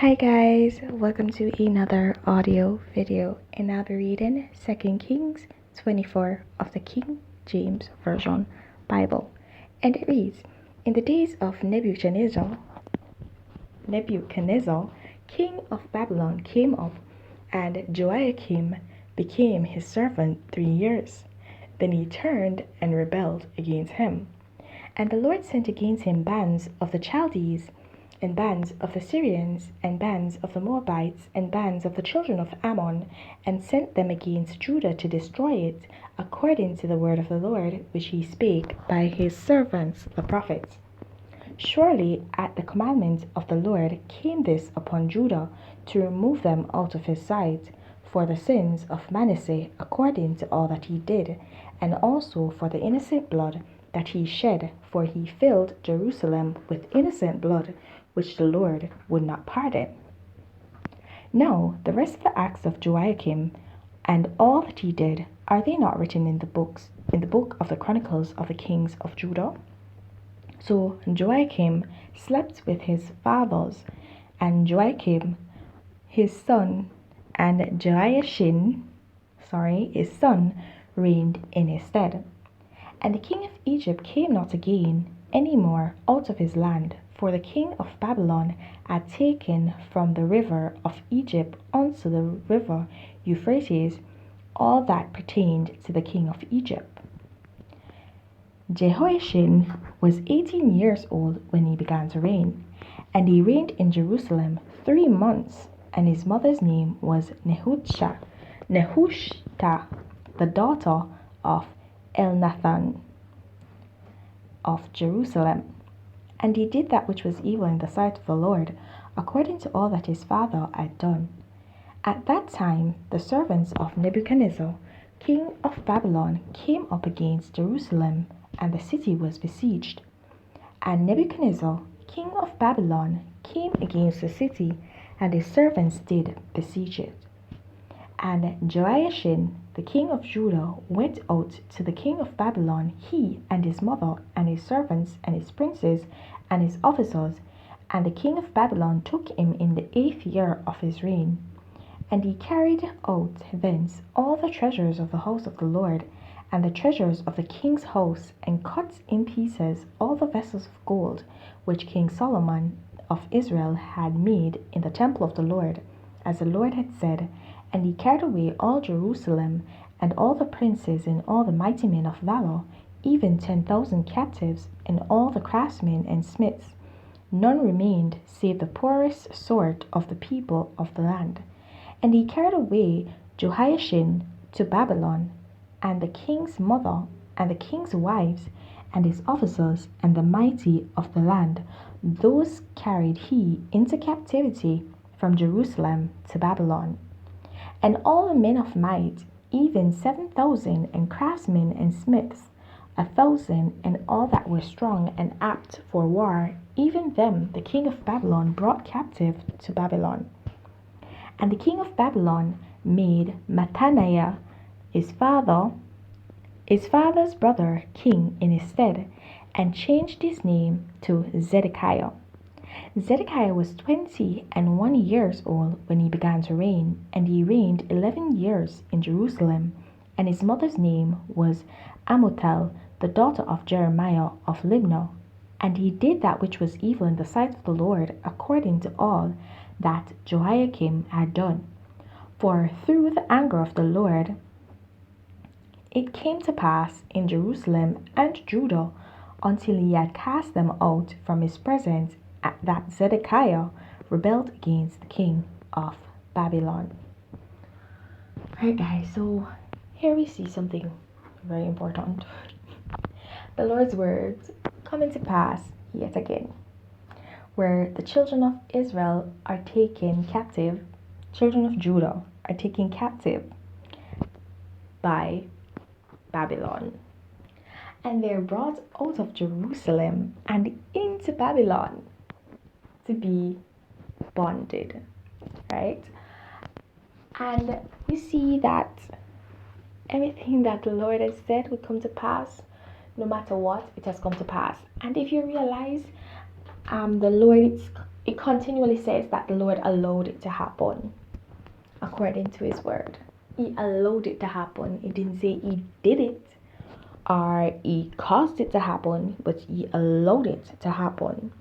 Hi guys, welcome to another audio video, and I'll be reading 2 Kings 24 of the King James Version Bible. And it reads, In the days of Nebuchadnezzar, king of Babylon, came up, and Joachim became his servant 3 years. Then he turned and rebelled against him. And the Lord sent against him bands of the Chaldees, and bands of the Syrians, and bands of the Moabites, and bands of the children of Ammon, and sent them against Judah to destroy it, according to the word of the Lord, which he spake by his servants the prophets. Surely at the commandment of the Lord came this upon Judah, to remove them out of his sight, for the sins of Manasseh, according to all that he did, and also for the innocent blood that he shed, for he filled Jerusalem with innocent blood, which the Lord would not pardon. Now the rest of the acts of Joachim, and all that he did, are they not written in the book of the Chronicles of the kings of Judah? So Joachim slept with his fathers, and Joachim his son, and Joachim, his son, reigned in his stead. And the king of Egypt came not again any more out of his land, for the king of Babylon had taken from the river of Egypt unto the river Euphrates all that pertained to the king of Egypt. Jehoiachin was 18 years old when he began to reign, and he reigned in Jerusalem 3 months, and his mother's name was Nehushta, the daughter of Elnathan of Jerusalem. And he did that which was evil in the sight of the Lord, according to all that his father had done. At that time the servants of Nebuchadnezzar, king of Babylon, came up against Jerusalem, and the city was besieged. And Nebuchadnezzar, king of Babylon, came against the city, and his servants did besiege it. And Joachim, the king of Judah, went out to the king of Babylon, he and his mother, and his servants, and his princes, and his officers. And the king of Babylon took him in the 8th year of his reign. And he carried out thence all the treasures of the house of the Lord, and the treasures of the king's house, and cut in pieces all the vessels of gold, which King Solomon of Israel had made in the temple of the Lord, as the Lord had said. And he carried away all Jerusalem, and all the princes, and all the mighty men of valor, even 10,000 captives, and all the craftsmen and smiths. None remained, save the poorest sort of the people of the land. And he carried away Jehoiachin to Babylon, and the king's mother, and the king's wives, and his officers, and the mighty of the land. Those carried he into captivity from Jerusalem to Babylon. And all the men of might, even 7,000, and craftsmen and smiths, 1,000, and all that were strong and apt for war, even them the king of Babylon brought captive to Babylon. And the king of Babylon made Mattaniah, his father's brother, king in his stead, and changed his name to Zedekiah. Zedekiah was 21 years old when he began to reign, and he reigned 11 years in Jerusalem. And his mother's name was Amutal, the daughter of Jeremiah of Libnah. And he did that which was evil in the sight of the Lord, according to all that Jehoiakim had done. For through the anger of the Lord it came to pass in Jerusalem and Judah, until he had cast them out from his presence, that Zedekiah rebelled against the king of Babylon. Alright guys, so here we see something very important. The Lord's words coming to pass yet again, where the children of Israel are taken captive, children of Judah are taken captive by Babylon. And they're brought out of Jerusalem and into Babylon to be bonded, right? And we see that everything that the Lord has said will come to pass. No matter what, it has come to pass. And if you realize, the Lord it continually says that the Lord allowed it to happen according to his word. He allowed it to happen. It didn't say he did it or he caused it to happen, but he allowed it to happen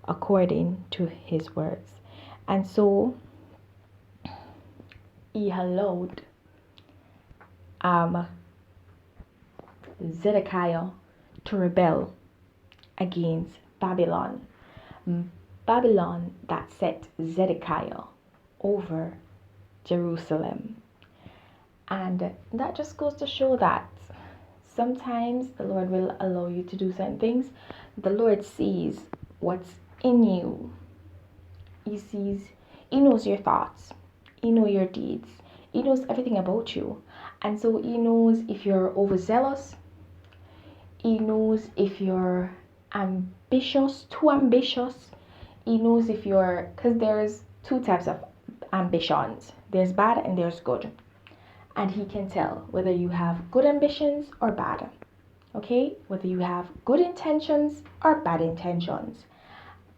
according to his words. And so he allowed Zedekiah to rebel against Babylon. Babylon that set Zedekiah over Jerusalem. And that just goes to show that sometimes the Lord will allow you to do certain things. The Lord sees what's in you. He knows your thoughts. He knows your deeds. He knows everything about you. And so he knows if you're overzealous. He knows if you're ambitious, too ambitious. He knows if you're, because there's two types of ambitions. There's bad and there's good. And he can tell whether you have good ambitions or bad. Okay? Whether you have good intentions or bad intentions.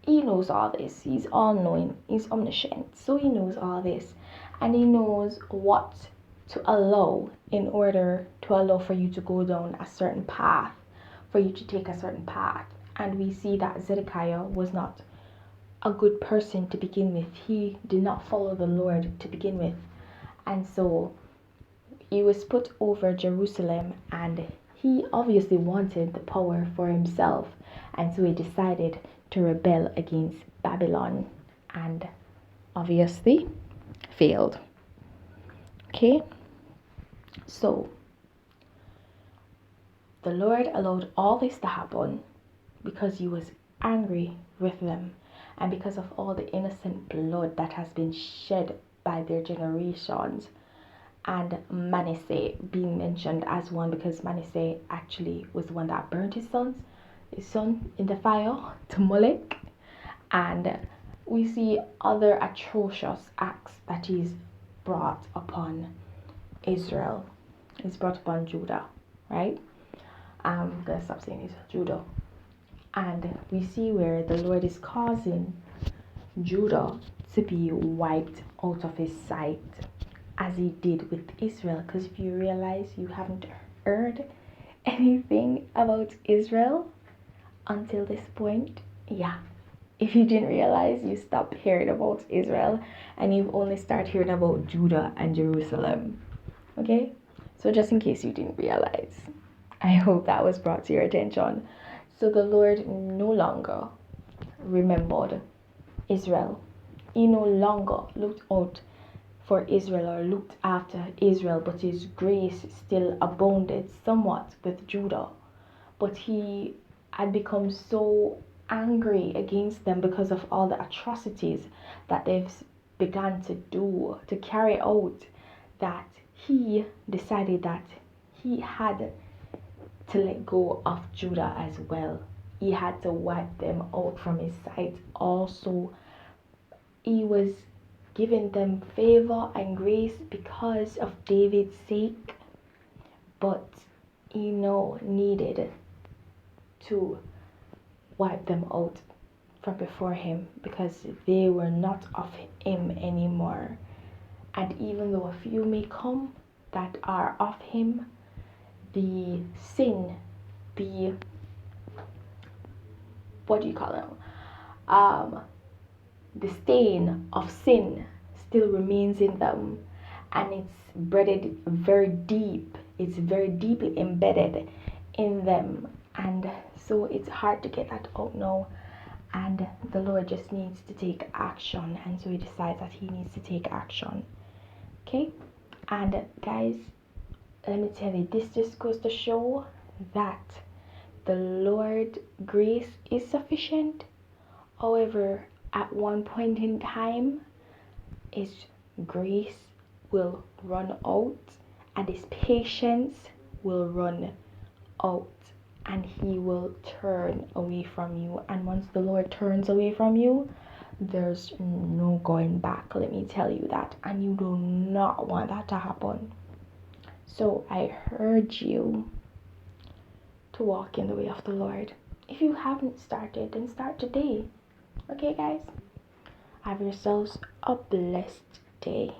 He knows all this. He's all-knowing. He's omniscient. So he knows all this. And he knows what to allow in order to allow for you to go down a certain path, for you to take a certain path. And we see that Zedekiah was not a good person to begin with. He did not follow the Lord to begin with. And so he was put over Jerusalem, and he obviously wanted the power for himself. And so he decided to rebel against Babylon and obviously failed. Okay, so the Lord allowed all this to happen because he was angry with them and because of all the innocent blood that has been shed by their generations. And Manasseh being mentioned as one because Manasseh actually was the one that burnt his son in the fire to Molech. And we see other atrocious acts that is brought upon Israel. It's brought upon Judah, right? I'm gonna stop saying it, Judah. And we see where the Lord is causing Judah to be wiped out of his sight, as he did with Israel. Because if you realize you haven't heard anything about Israel until this point, yeah, if you didn't realize, you stopped hearing about Israel and you've only started hearing about Judah and Jerusalem. Okay, so just in case you didn't realize, I hope that was brought to your attention. So the Lord no longer remembered Israel. He no longer looked out for Israel or looked after Israel, but his grace still abounded somewhat with Judah. But he had become so angry against them because of all the atrocities that they've begun to do, to carry out, that he decided that he had to let go of Judah as well. He had to wipe them out from his sight. Also, he was giving them favor and grace because of David's sake, but he now needed to wipe them out from before him because they were not of him anymore. And even though a few may come that are of him, the sin, the what do you call them? The stain of sin still remains in them, and it's embedded very deep. It's very deeply embedded in them, and so it's hard to get that out now. And the Lord just needs to take action, and so he decides that he needs to take action. Okay, and guys, let me tell you, this just goes to show that the Lord's grace is sufficient. However, at one point in time, his grace will run out and his patience will run out, and he will turn away from you. And once the Lord turns away from you, there's no going back, let me tell you that. And you do not want that to happen. So I urge you to walk in the way of the Lord. If you haven't started, then start today. Okay, guys? have yourselves a blessed day.